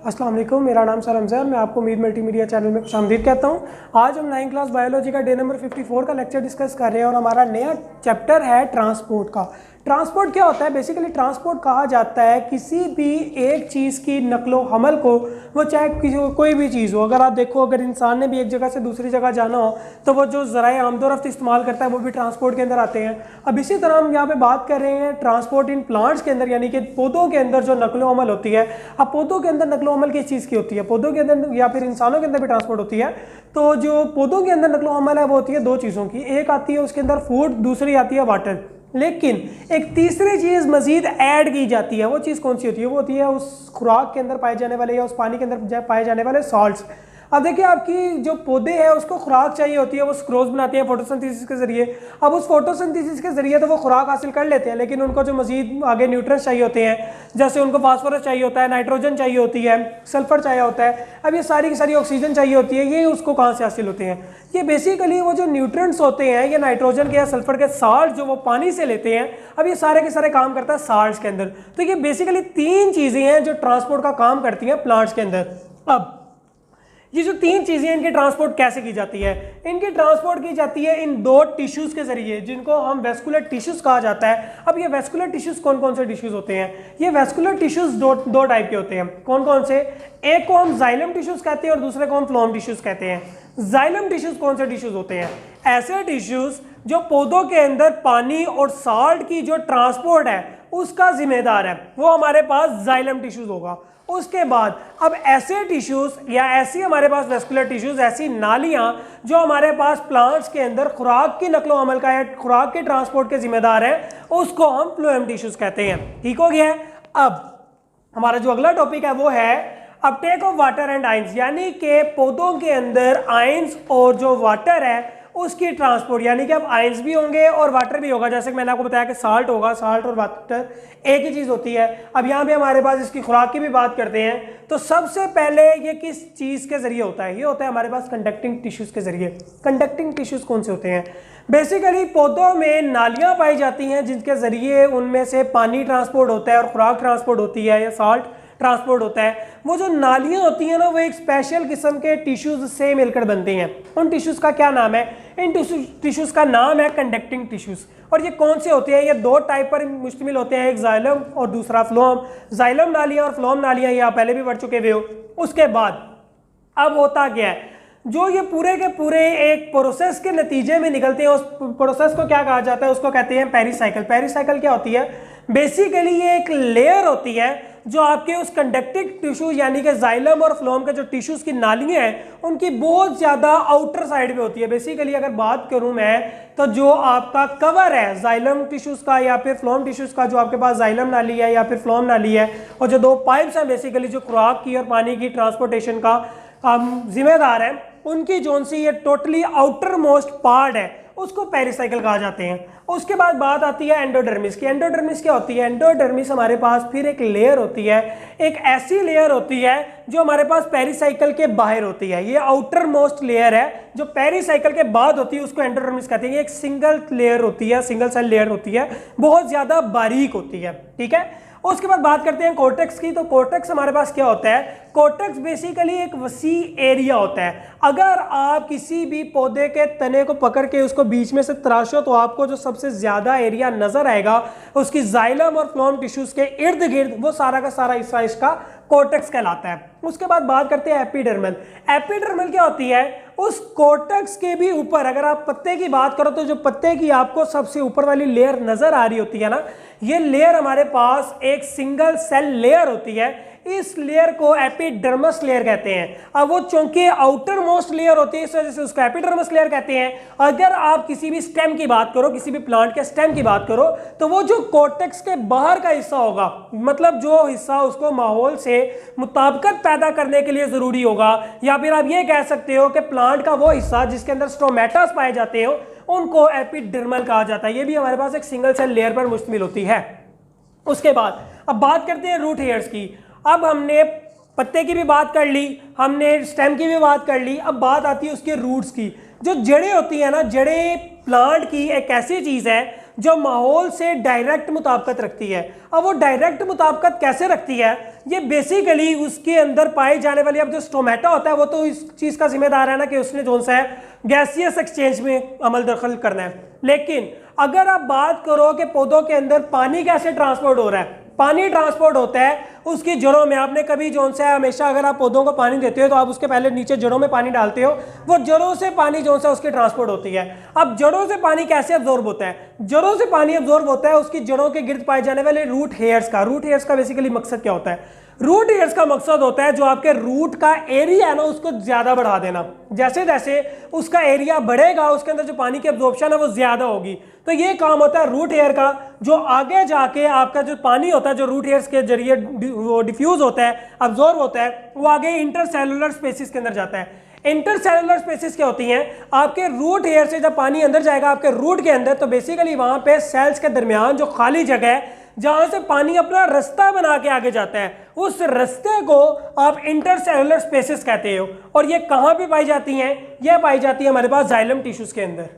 अस्सलाम वालेकुम, मेरा नाम सर हमजा है। मैं आपको उम्मीद मल्टीमीडिया चैनल में खुशामदीद कहता हूँ। आज हम 9th क्लास बायोलॉजी का डे नंबर 54 का लेक्चर डिस्कस कर रहे हैं और हमारा नया चैप्टर है ट्रांसपोर्ट का। ट्रांसपोर्ट क्या होता है? बेसिकली ट्रांसपोर्ट कहा जाता है किसी भी एक चीज़ की नकलो हमल को, वो चाहे कोई भी चीज़ हो। अगर आप देखो, अगर इंसान ने भी एक जगह से दूसरी जगह जाना हो तो वो जो ज़राए आमदोरफ्त इस्तेमाल करता है वो भी ट्रांसपोर्ट के अंदर आते हैं। अब इसी तरह हम यहाँ पे बात कर रहे हैं ट्रांसपोर्ट इन प्लांट्स के अंदर, यानी कि पौधों के अंदर जो नकलो हमल होती है। अब पौधों के अंदर नकलो हमल किस चीज़ की होती है? पौधों के अंदर या फिर इंसानों के अंदर भी ट्रांसपोर्ट होती है। तो जो पौधों के अंदर नकलो हमल है वो होती है दो चीज़ों की। एक आती है उसके अंदर फूड, दूसरी आती है वाटर। लेकिन एक तीसरी चीज़ मजीद ऐड की जाती है। वो चीज़ कौन सी होती है? वो होती है उस खुराक के अंदर पाए जाने वाले या उस पानी के अंदर पाए जाने वाले सॉल्ट्स। अब देखिए, आपकी जो पौधे हैं उसको खुराक चाहिए होती है, वो स्क्रोज बनाते हैं फोटोसिंथेसिस के जरिए। अब उस फोटोसिंथेसिस के जरिए तो वो खुराक हासिल कर लेते हैं, लेकिन उनको जो मजीद आगे न्यूट्रिएंट्स चाहिए होते हैं, जैसे उनको फास्फोरस चाहिए होता है, नाइट्रोजन चाहिए होती है, सल्फर चाहिए होता है। अब ये सारी की सारी ऑक्सीजन चाहिए होती है, ये उसको कहाँ से हासिल होते हैं? ये बेसिकली वो जो न्यूट्रिएंट्स होते हैं, ये नाइट्रोजन के या सल्फर के साल्ट जो वो पानी से लेते हैं। अब ये सारे के सारे काम करता है साल्ट्स के अंदर। तो ये बेसिकली तीन चीज़ें हैं जो ट्रांसपोर्ट का काम करती हैं प्लांट्स के अंदर। अब ये जो तीन चीजें, इनकी ट्रांसपोर्ट कैसे की जाती है? इनकी ट्रांसपोर्ट की जाती है इन दो टिश्यूज के जरिए, जिनको हम वेस्कुलर टिश्यूज कहा जाता है। अब ये वेस्कुलर टिश्यूज कौन कौन से टिश्यूज होते हैं? ये वेस्कुलर टिश्यूज दो टाइप के होते हैं। कौन कौन से? एक को हम जाइलम टिश्यूज कहते हैं और दूसरे को हम फ्लोएम टिश्यूज कहते हैं। जाइलम टिश्यूज कौन से टिश्यूज होते हैं? ऐसे टिश्यूज जो पौधों के अंदर पानी और साल्ट की जो ट्रांसपोर्ट है उसका जिम्मेदार है, वो हमारे पास जाइलम टिश्यूज होगा। उसके बाद अब ऐसे टिश्यूज या ऐसी हमारे पास वेस्कुलर टिश्यूज, ऐसी नालियां जो हमारे पास प्लांट्स के अंदर खुराक की नकलो अमल का या खुराक के ट्रांसपोर्ट के जिम्मेदार है, उसको हम फ्लोएम टिश्यूज कहते हैं। ठीक हो गया है? अब हमारा जो अगला टॉपिक है वो है Uptake of water and ions, यानी कि पौधों के अंदर आयंस और जो वाटर है उसकी ट्रांसपोर्ट, यानी कि अब आयंस भी होंगे और वाटर भी होगा। जैसे कि मैंने आपको बताया कि साल्ट होगा, साल्ट और वाटर एक ही चीज़ होती है। अब यहाँ पे हमारे पास इसकी खुराक की भी बात करते हैं, तो सबसे पहले ये किस चीज़ के जरिए होता है? ये होता है हमारे पास कंडक्टिंग टिश्यूज़ के जरिए। कंडक्टिंग टिश्यूज़ कौन से होते हैं? बेसिकली पौधों में नालियाँ पाई जाती हैं जिनके ज़रिए उनमें से पानी ट्रांसपोर्ट होता है और खुराक ट्रांसपोर्ट होती है या साल्ट ट्रांसपोर्ट होता है। वो जो नालियाँ होती हैं ना, वो एक स्पेशल किस्म के टिश्यूज से मिलकर बनती हैं। उन टिश्यूज का क्या नाम है? इन टिश्यूज का नाम है कंडक्टिंग टिश्यूज। और ये कौन से होते हैं? ये दो टाइप पर मुश्तमिल होते हैं, एक जाइलम और दूसरा फ्लोएम। जाइलम नालियाँ और फ्लोएम नालियाँ ये आप पहले भी पढ़ चुके हुए हो। उसके बाद अब होता क्या है, जो ये पूरे के पूरे एक प्रोसेस के नतीजे में निकलते हैं, उस प्रोसेस को क्या कहा जाता है? उसको कहते हैं पेरिसाइकिल। पेरिसाइकिल क्या होती है? बेसिकली ये एक लेयर होती है जो आपके उस कंडक्टिंग टिश्यू यानी कि जाइलम और फ्लोएम के जो टिश्यूज की नालियां हैं उनकी बहुत ज्यादा आउटर साइड में होती है। बेसिकली अगर बात करूं मैं, तो जो आपका कवर है जाइलम टिश्यूज का या फिर फ्लोएम टिश्यूज का, जो आपके पास जाइलम नाली है या फिर फ्लोएम नाली है, और जो दो पाइप्स हैं बेसिकली जो खुराक की और पानी की ट्रांसपोर्टेशन का जिम्मेदार है, उनकी जोन सी ये टोटली आउटर मोस्ट पार्ट है, उसको पेरिसाइकिल कहा जाते हैं। उसके बाद बात आती है एंडोडर्मिस की। एंडोडर्मिस क्या होती है? एंडोडर्मिस हमारे पास फिर एक लेयर होती है, एक ऐसी लेयर होती है जो हमारे पास पेरिसाइकिल के बाहर होती है। ये आउटर मोस्ट लेयर है जो पेरिसाइकिल के बाद होती है, उसको एंडोडर्मिस कहते हैं। ये एक सिंगल लेयर होती है, सिंगल सेल लेयर होती है, बहुत ज्यादा बारीक होती है। ठीक है? उसके बाद बात करते हैं कोर्टेक्स की। तो कोर्टेक्स हमारे पास क्या होता है? कोर्टेक्स बेसिकली एक वसी एरिया होता है। अगर आप किसी भी पौधे के तने को पकड़ के उसको बीच में से तराशो तो आपको जो सबसे ज्यादा एरिया नजर आएगा उसकी जाइलम और फ्लोएम टिश्यूज के इर्द गिर्द, वो सारा का सारा हिस्सा इसका कोर्टेक्स कहलाता है। उसके बाद बात करते हैं एपिडर्मल। एपिडर्मल क्या होती है? उस कोर्टेक्स के भी ऊपर अगर आप पत्ते की बात करो तो जो पत्ते की आपको सबसे ऊपर वाली लेयर नजर आ रही होती है ना, ये लेयर हमारे पास एक सिंगल सेल लेयर होती है। इस लेयर को एपिडर्मस लेयर कहते हैं। अब वो चूंकि आउटर मोस्ट लेयर होती है, इस वजह से उसको एपिडर्मस लेयर कहते हैं। अगर आप किसी भी स्टेम की बात करो, किसी भी प्लांट के स्टेम की बात करो, तो वो जो कोर्टेक्स के बाहर का हिस्सा होगा, मतलब जो हिस्सा उसको माहौल से मुताबिकत पैदा करने के लिए जरूरी होगा, या फिर आप ये कह सकते हो कि प्लांट का वो हिस्सा जिसके अंदर स्टोमेटास पाए जाते हो, उनको एपिडर्मल कहा जाता है। ये भी हमारे पास एक सिंगल सेल लेयर पर मुश्तमिल होती है। उसके बाद अब बात करते हैं रूट हेयर्स की। अब हमने पत्ते की भी बात कर ली, हमने स्टेम की भी बात कर ली, अब बात आती है उसके रूट्स की। जो जड़ें होती है ना, जड़ें प्लांट की एक ऐसी चीज है जो माहौल से डायरेक्ट मुताबिकत रखती है। अब वो डायरेक्ट मुताबिकत कैसे रखती है, ये बेसिकली उसके अंदर पाई जाने वाली, अब जो स्टोमेटा होता है वो तो इस चीज़ का जिम्मेदार है ना कि उसने जो सा है गैसियस एक्सचेंज में अमल दखल करना है। लेकिन अगर आप बात करो कि पौधों के अंदर पानी कैसे ट्रांसपोर्ट हो रहा है, पानी ट्रांसपोर्ट होता है उसकी जड़ों में। आपने कभी जो सा है हमेशा अगर आप पौधों को पानी देते हो तो आप उसके पहले नीचे जड़ों में पानी डालते हो, वो जड़ों से पानी जो सा उसकी ट्रांसपोर्ट होती है। अब जड़ों से पानी कैसे अब्जॉर्ब होता है, जड़ों से पानी अब्जॉर्ब होता है उसकी जड़ों के गिर्द पाए जाने वाले रूट हेयर्स का। रूट हेयर्स का बेसिकली मकसद क्या होता है, रूट हेयर्स का मकसद होता है जो आपके रूट का एरिया है ना उसको ज्यादा बढ़ा देना। जैसे जैसे उसका एरिया बढ़ेगा उसके अंदर जो पानी की अब्जॉर्प्शन है वो ज्यादा होगी। तो ये काम होता है रूट हेयर का, जो आगे जाके आपका जो पानी होता है जो रूट हेयर्स के जरिए वो डिफ्यूज होता है, अब्जॉर्ब होता है, वो आगे इंटरसेलुलर स्पेसिस के अंदर जाता है। इंटरसेलुलर स्पेसिस क्या होती हैं, आपके रूट हेयर से जब पानी अंदर जाएगा आपके रूट के अंदर, तो बेसिकली वहां पे सेल्स के दरमियान जो खाली जगह है जहां से पानी अपना रास्ता बना के आगे जाता है, उस रास्ते को आप इंटरसेलुलर स्पेसिस कहते हो। और ये कहां पे पाई जाती हैं, ये पाई जाती है हमारे पास जाइलम टिश्यूज के अंदर।